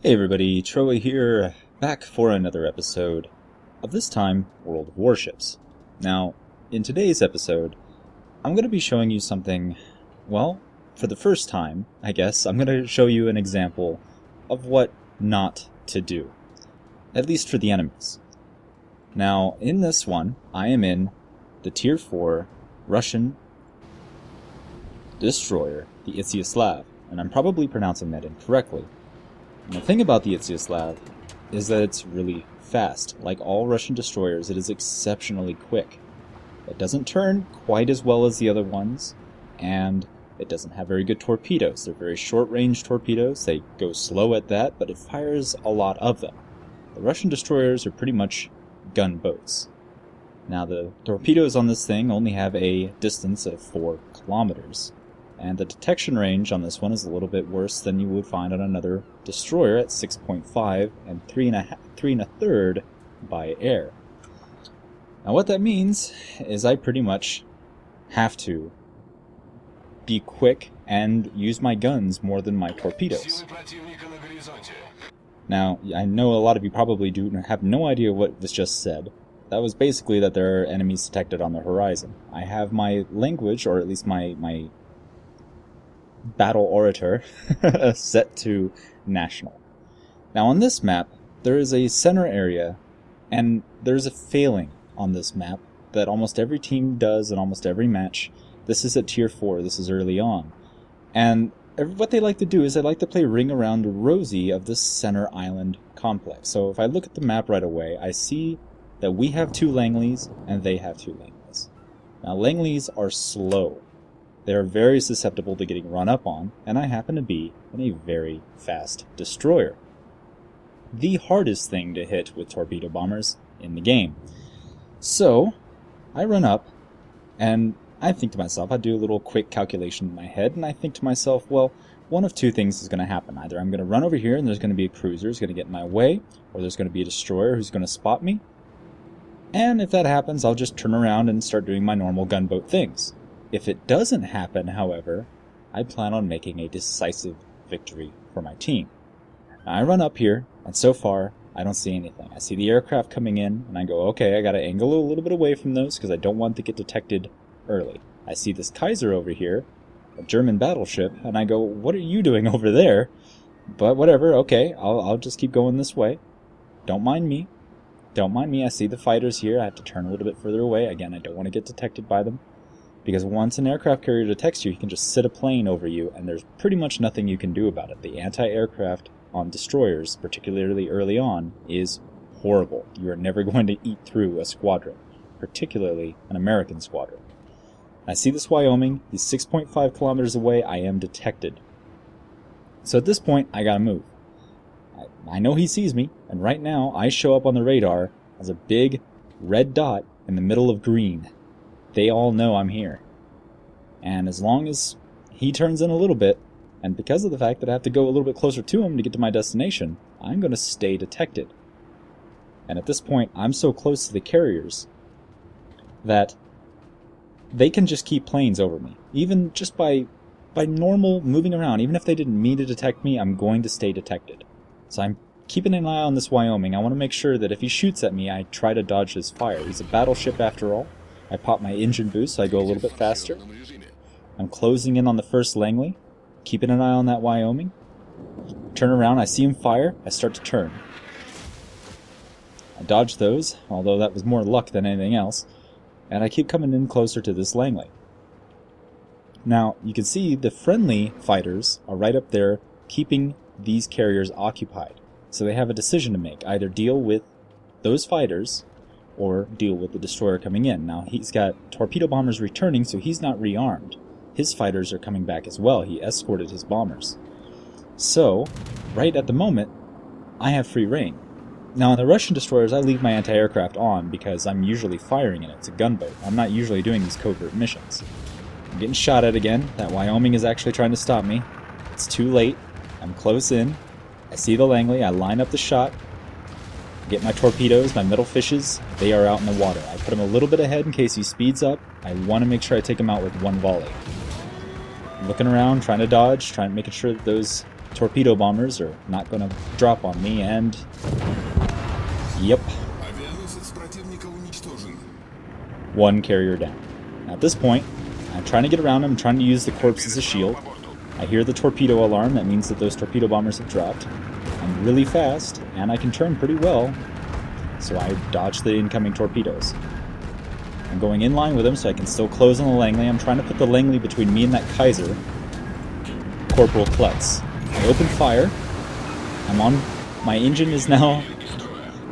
Hey everybody, Troa here, back for another episode of this time, World of Warships. Now, in today's episode, I'm going to be showing you something, well, for the first time, I guess, I'm going to show you an example of what not to do, at least for the enemies. Now, in this one, I am in the Tier 4 Russian destroyer, the Izyaslav, and I'm probably pronouncing that incorrectly. And the thing about the Izyaslav is that it's really fast. Like all Russian destroyers, it is exceptionally quick. It doesn't turn quite as well as the other ones, and it doesn't have very good torpedoes. They're very short-range torpedoes. They go slow at that, but it fires a lot of them. The Russian destroyers are pretty much gunboats. Now, the torpedoes on this thing only have a distance of 4 kilometers. And the detection range on this one is a little bit worse than you would find on another destroyer at 6.5 and 3 1/3 by air. Now what that means is I pretty much have to be quick and use my guns more than my torpedoes. Now, I know a lot of you probably have no idea what was just said. That was basically that there are enemies detected on the horizon. I have my language, or at least my battle orator set to national. Now on this map, there is a center area, and there's a failing on this map that almost every team does in almost every match. This is at Tier 4, this is early on. And what they like to do is they like to play Ring Around Rosie of this center island complex. So if I look at the map right away, I see that we have 2 Langleys and they have 2 Langleys. Now Langleys are slow. They are very susceptible to getting run up on, and I happen to be in a very fast destroyer. The hardest thing to hit with torpedo bombers in the game. So, I run up, and I think to myself, I do a little quick calculation in my head, and I think to myself, well, one of 2 things is going to happen. Either I'm going to run over here, and there's going to be a cruiser who's going to get in my way, or there's going to be a destroyer who's going to spot me. And if that happens, I'll just turn around and start doing my normal gunboat things. If it doesn't happen, however, I plan on making a decisive victory for my team. Now, I run up here, and so far, I don't see anything. I see the aircraft coming in, and I go, okay, I gotta angle a little bit away from those, because I don't want to get detected early. I see this Kaiser over here, a German battleship, and I go, what are you doing over there? But whatever, okay, I'll just keep going this way. Don't mind me. Don't mind me, I see the fighters here, I have to turn a little bit further away. Again, I don't want to get detected by them. Because once an aircraft carrier detects you, he can just sit a plane over you, and there's pretty much nothing you can do about it. The anti-aircraft on destroyers, particularly early on, is horrible. You are never going to eat through a squadron, particularly an American squadron. I see this Wyoming. He's 6.5 kilometers away. I am detected. So at this point, I gotta move. I know he sees me, and right now, I show up on the radar as a big red dot in the middle of green. They all know I'm here. And as long as he turns in a little bit, and because of the fact that I have to go a little bit closer to him to get to my destination, I'm going to stay detected. And at this point, I'm so close to the carriers that they can just keep planes over me. Even just by normal moving around, even if they didn't mean to detect me, I'm going to stay detected. So I'm keeping an eye on this Wyoming. I want to make sure that if he shoots at me, I try to dodge his fire. He's a battleship after all. I pop my engine boost so I go a little bit faster. I'm closing in on the first Langley, keeping an eye on that Wyoming. Turn around, I see him fire, I start to turn. I dodge those, although that was more luck than anything else, and I keep coming in closer to this Langley. Now, you can see the friendly fighters are right up there keeping these carriers occupied. So they have a decision to make. Either deal with those fighters or deal with the destroyer coming in. Now, he's got torpedo bombers returning, so he's not rearmed. His fighters are coming back as well. He escorted his bombers. So, right at the moment, I have free reign. Now, on the Russian destroyers, I leave my anti-aircraft on because I'm usually firing in it. It's a gunboat. I'm not usually doing these covert missions. I'm getting shot at again. That Wyoming is actually trying to stop me. It's too late. I'm close in. I see the Langley. I line up the shot. Get my torpedoes, my middle fishes. They are out in the water. I put him a little bit ahead in case he speeds up. I want to make sure I take him out with one volley. I'm looking around, trying to dodge, making sure that those torpedo bombers are not going to drop on me, and yep. One carrier down. Now at this point, I'm trying to get around him. I'm trying to use the corpse as a shield. I hear the torpedo alarm. That means that those torpedo bombers have dropped. I'm really fast, and I can turn pretty well, so I dodge the incoming torpedoes. I'm going in line with him so I can still close on the Langley. I'm trying to put the Langley between me and that Kaiser, Corporal Klutz. I open fire. I'm on. My engine is now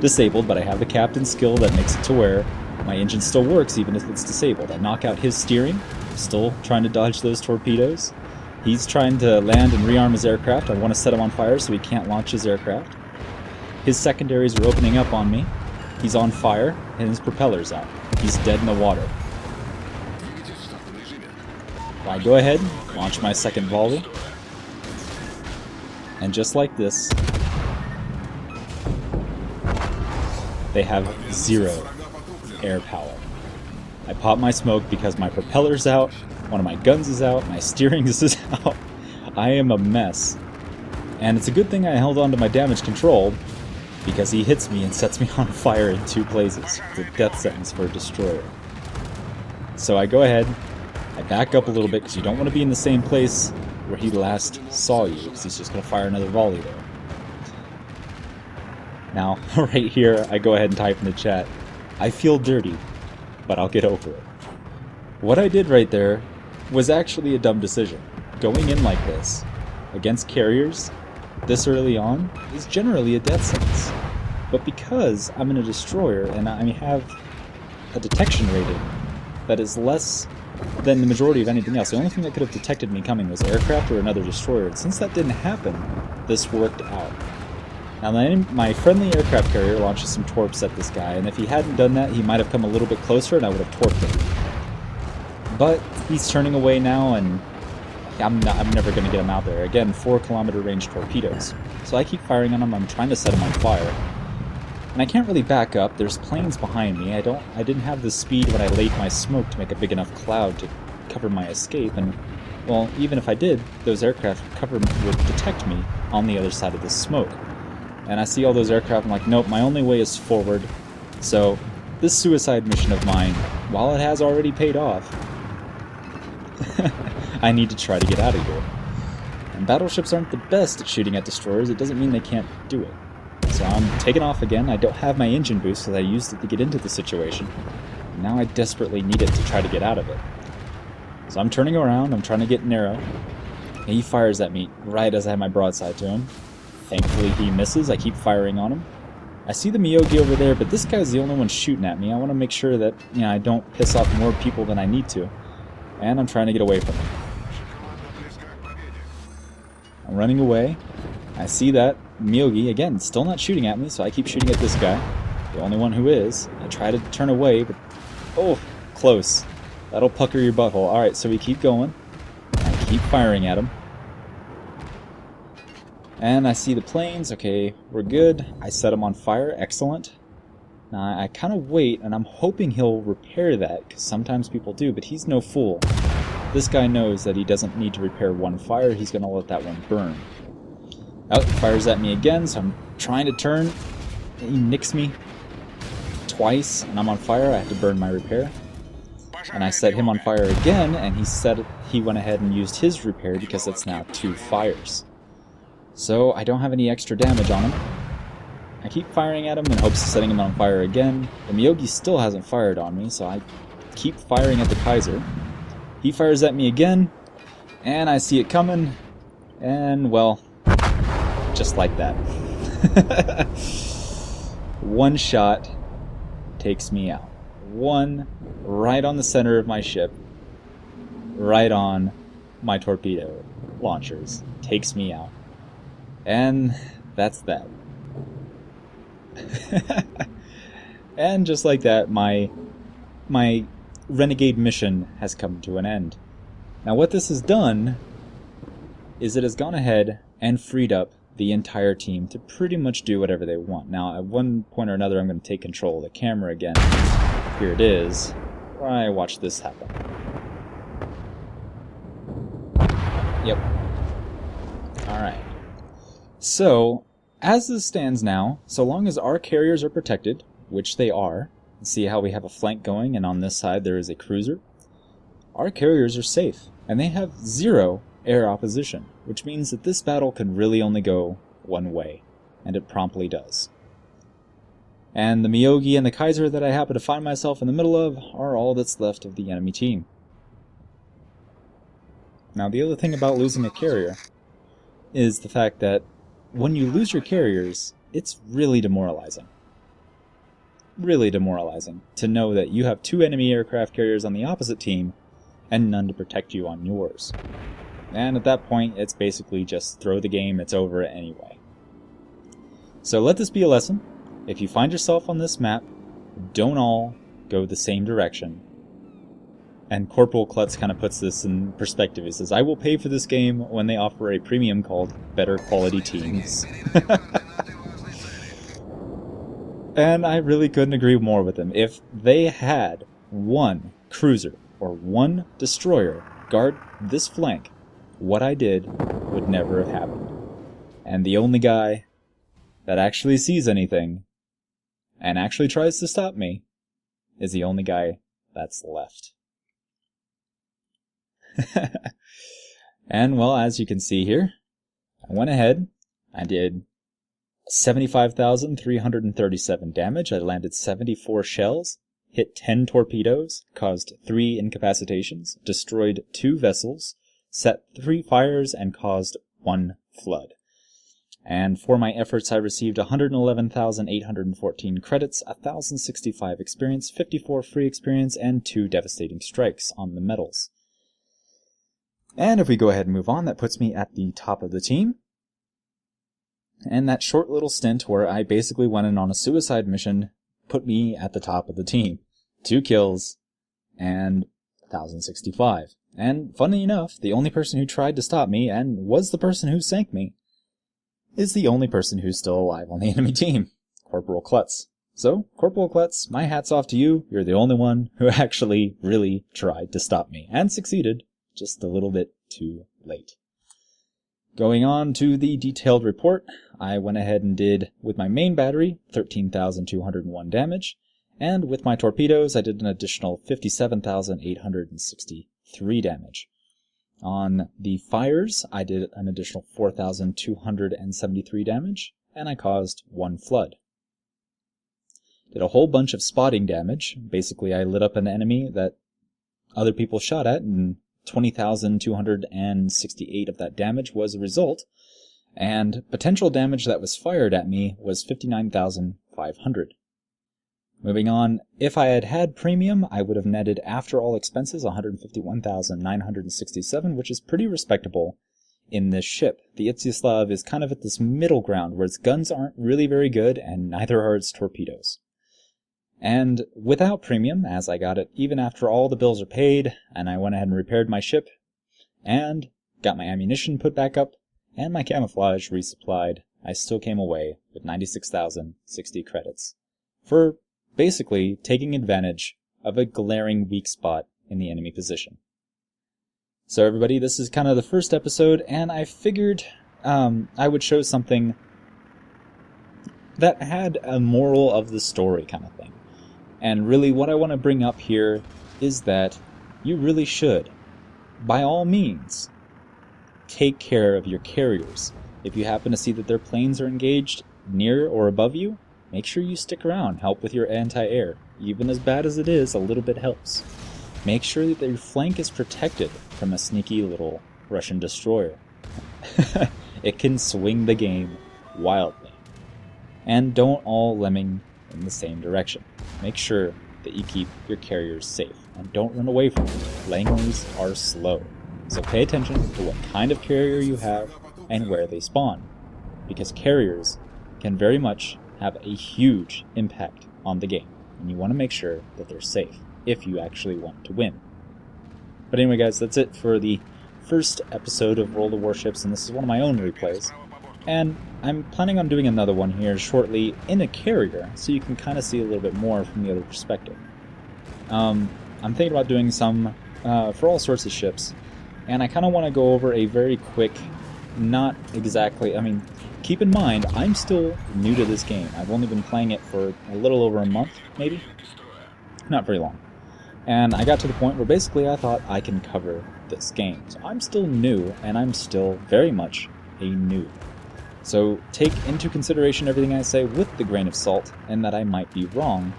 disabled, but I have the captain's skill that makes it to where my engine still works even if it's disabled. I knock out his steering, still trying to dodge those torpedoes. He's trying to land and rearm his aircraft. I want to set him on fire so he can't launch his aircraft. His secondaries are opening up on me. He's on fire, and his propeller's out. He's dead in the water. I go ahead, launch my second volley, and just like this, they have zero air power. I pop my smoke because my propeller's out, one of my guns is out, my steering is out. I am a mess. And it's a good thing I held on to my damage control, because he hits me and sets me on fire in 2 places. It's a death sentence for a destroyer. So I go ahead, I back up a little bit because you don't want to be in the same place where he last saw you, because he's just going to fire another volley there. Now, right here, I go ahead and type in the chat, I feel dirty, but I'll get over it. What I did right there was actually a dumb decision. Going in like this, against carriers, this early on, is generally a death sentence. But because I'm in a destroyer and I have a detection rating that is less than the majority of anything else, the only thing that could have detected me coming was aircraft or another destroyer. And since that didn't happen, this worked out. Now my friendly aircraft carrier launches some torps at this guy, and if he hadn't done that, he might have come a little bit closer and I would have torped him. But he's turning away now, and I'm never going to get him out there. Again, 4-kilometer range torpedoes. So I keep firing on him. I'm trying to set him on fire. And I can't really back up. There's planes behind me. I didn't have the speed when I laid my smoke to make a big enough cloud to cover my escape. And, well, even if I did, those aircraft would detect me on the other side of the smoke. And I see all those aircraft. I'm like, nope, my only way is forward. So this suicide mission of mine, while it has already paid off, I need to try to get out of here. And battleships aren't the best at shooting at destroyers. It doesn't mean they can't do it. So I'm taking off again. I don't have my engine boost because I used it to get into the situation. Now I desperately need it to try to get out of it. So I'm turning around. I'm trying to get narrow. And he fires at me right as I have my broadside to him. Thankfully he misses. I keep firing on him. I see the Miyogi over there, but this guy's the only one shooting at me. I want to make sure that I don't piss off more people than I need to. And I'm trying to get away from him. I'm running away. I see that Miyogi, again, still not shooting at me, so I keep shooting at this guy. The only one who is. I try to turn away, but... oh, close. That'll pucker your butthole. Alright, so we keep going. I keep firing at him. And I see the planes. Okay, we're good. I set him on fire. Excellent. Now, I kind of wait, and I'm hoping he'll repair that, because sometimes people do, but he's no fool. This guy knows that he doesn't need to repair one fire. He's going to let that one burn. Out, fires at me again, so I'm trying to turn. He nicks me twice, and I'm on fire. I have to burn my repair. And I set him on fire again, and he went ahead and used his repair because it's now 2 fires. So I don't have any extra damage on him. I keep firing at him in hopes of setting him on fire again. The Miyogi still hasn't fired on me, so I keep firing at the Kaiser. He fires at me again. And I see it coming, and well, just like that. One shot takes me out. One right on the center of my ship, right on my torpedo launchers, takes me out. And that's that. And just like that, my renegade mission has come to an end. Now what this has done is it has gone ahead and freed up the entire team to pretty much do whatever they want. Now at one point or another I'm going to take control of the camera again. Here it is. I watch this happen. Yep. Alright. So, as this stands now, so long as our carriers are protected, which they are, see how we have a flank going and on this side there is a cruiser, our carriers are safe, and they have 0 air opposition, which means that this battle can really only go one way, and it promptly does. And the Miyogi and the Kaiser that I happen to find myself in the middle of are all that's left of the enemy team. Now the other thing about losing a carrier is the fact that when you lose your carriers, it's really demoralizing. Really demoralizing to know that you have 2 enemy aircraft carriers on the opposite team and none to protect you on yours. And at that point, it's basically just throw the game, it's over anyway. So let this be a lesson. If you find yourself on this map, don't all go the same direction. And Corporal Klutz kind of puts this in perspective. He says, I will pay for this game when they offer a premium called Better Quality Teams. And I really couldn't agree more with him. If they had 1 cruiser or 1 destroyer guard this flank, what I did would never have happened. And the only guy that actually sees anything and actually tries to stop me is the only guy that's left. And well, as you can see here, I went ahead, I did 75,337 damage, I landed 74 shells, hit 10 torpedoes, caused 3 incapacitations, destroyed 2 vessels, set 3 fires, and caused 1 flood. And for my efforts I received 111,814 credits, 1,065 experience, 54 free experience, and 2 devastating strikes on the medals. And if we go ahead and move on, that puts me at the top of the team. And that short little stint where I basically went in on a suicide mission put me at the top of the team. 2 kills and 1,065. And funny enough, the only person who tried to stop me, and was the person who sank me, is the only person who's still alive on the enemy team, Corporal Klutz. So, Corporal Klutz, my hat's off to you. You're the only one who actually really tried to stop me, and succeeded, just a little bit too late. Going on to the detailed report, I went ahead and did, with my main battery, 13,201 damage, and with my torpedoes I did an additional 57,863 damage. On the fires, I did an additional 4,273 damage, and I caused 1 flood. Did a whole bunch of spotting damage. Basically, I lit up an enemy that other people shot at, and 20,268 of that damage was a result, and potential damage that was fired at me was 59,500. Moving on, if I had had premium, I would have netted after all expenses 151,967, which is pretty respectable in this ship. The Izyaslav is kind of at this middle ground where its guns aren't really very good and neither are its torpedoes. And without premium, as I got it even after all the bills are paid, and I went ahead and repaired my ship, and got my ammunition put back up, and my camouflage resupplied, I still came away with 96,060 credits. For basically taking advantage of a glaring weak spot in the enemy position. So everybody, this is kind of the first episode, and I figured I would show something that had a moral of the story kind of thing. And really what I want to bring up here is that you really should, by all means, take care of your carriers. If you happen to see that their planes are engaged near or above you, make sure you stick around, help with your anti-air. Even as bad as it is, a little bit helps. Make sure that your flank is protected from a sneaky little Russian destroyer. It can swing the game wildly. And don't all lemming in the same direction. Make sure that you keep your carriers safe, and don't run away from them. Langley's are slow, so pay attention to what kind of carrier you have and where they spawn, because carriers can very much have a huge impact on the game, and you want to make sure that they're safe if you actually want to win. But anyway guys, that's it for the first episode of World of Warships, and this is one of my own replays. And I'm planning on doing another one here shortly in a carrier, so you can kind of see a little bit more from the other perspective. I'm thinking about doing some for all sorts of ships, and I kind of want to go over a very quick, not exactly, keep in mind, I'm still new to this game. I've only been playing it for a little over a month, maybe? Not very long. And I got to the point where basically I thought I can cover this game. So I'm still new, and I'm still very much a noob. So take into consideration everything I say with the grain of salt, and that I might be wrong,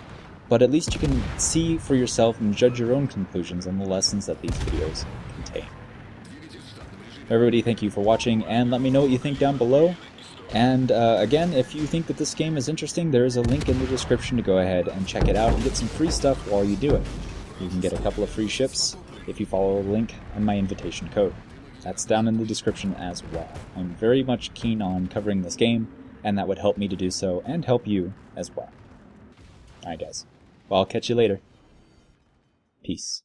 but at least you can see for yourself and judge your own conclusions on the lessons that these videos contain. Everybody, thank you for watching, and let me know what you think down below. And again, if you think that this game is interesting, there is a link in the description to go ahead and check it out and get some free stuff while you do it. You can get a couple of free ships if you follow the link and my invitation code. That's down in the description as well. I'm very much keen on covering this game, and that would help me to do so, and help you as well. Alright guys, well, I'll catch you later. Peace.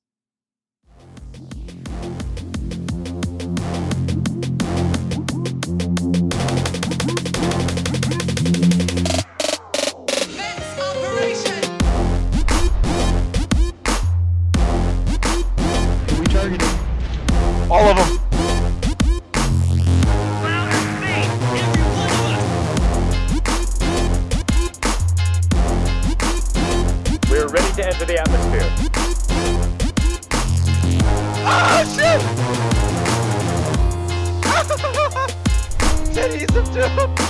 Who we targeting? All of them! We're ready to enter the atmosphere. Ah, shit! Did he eat some too?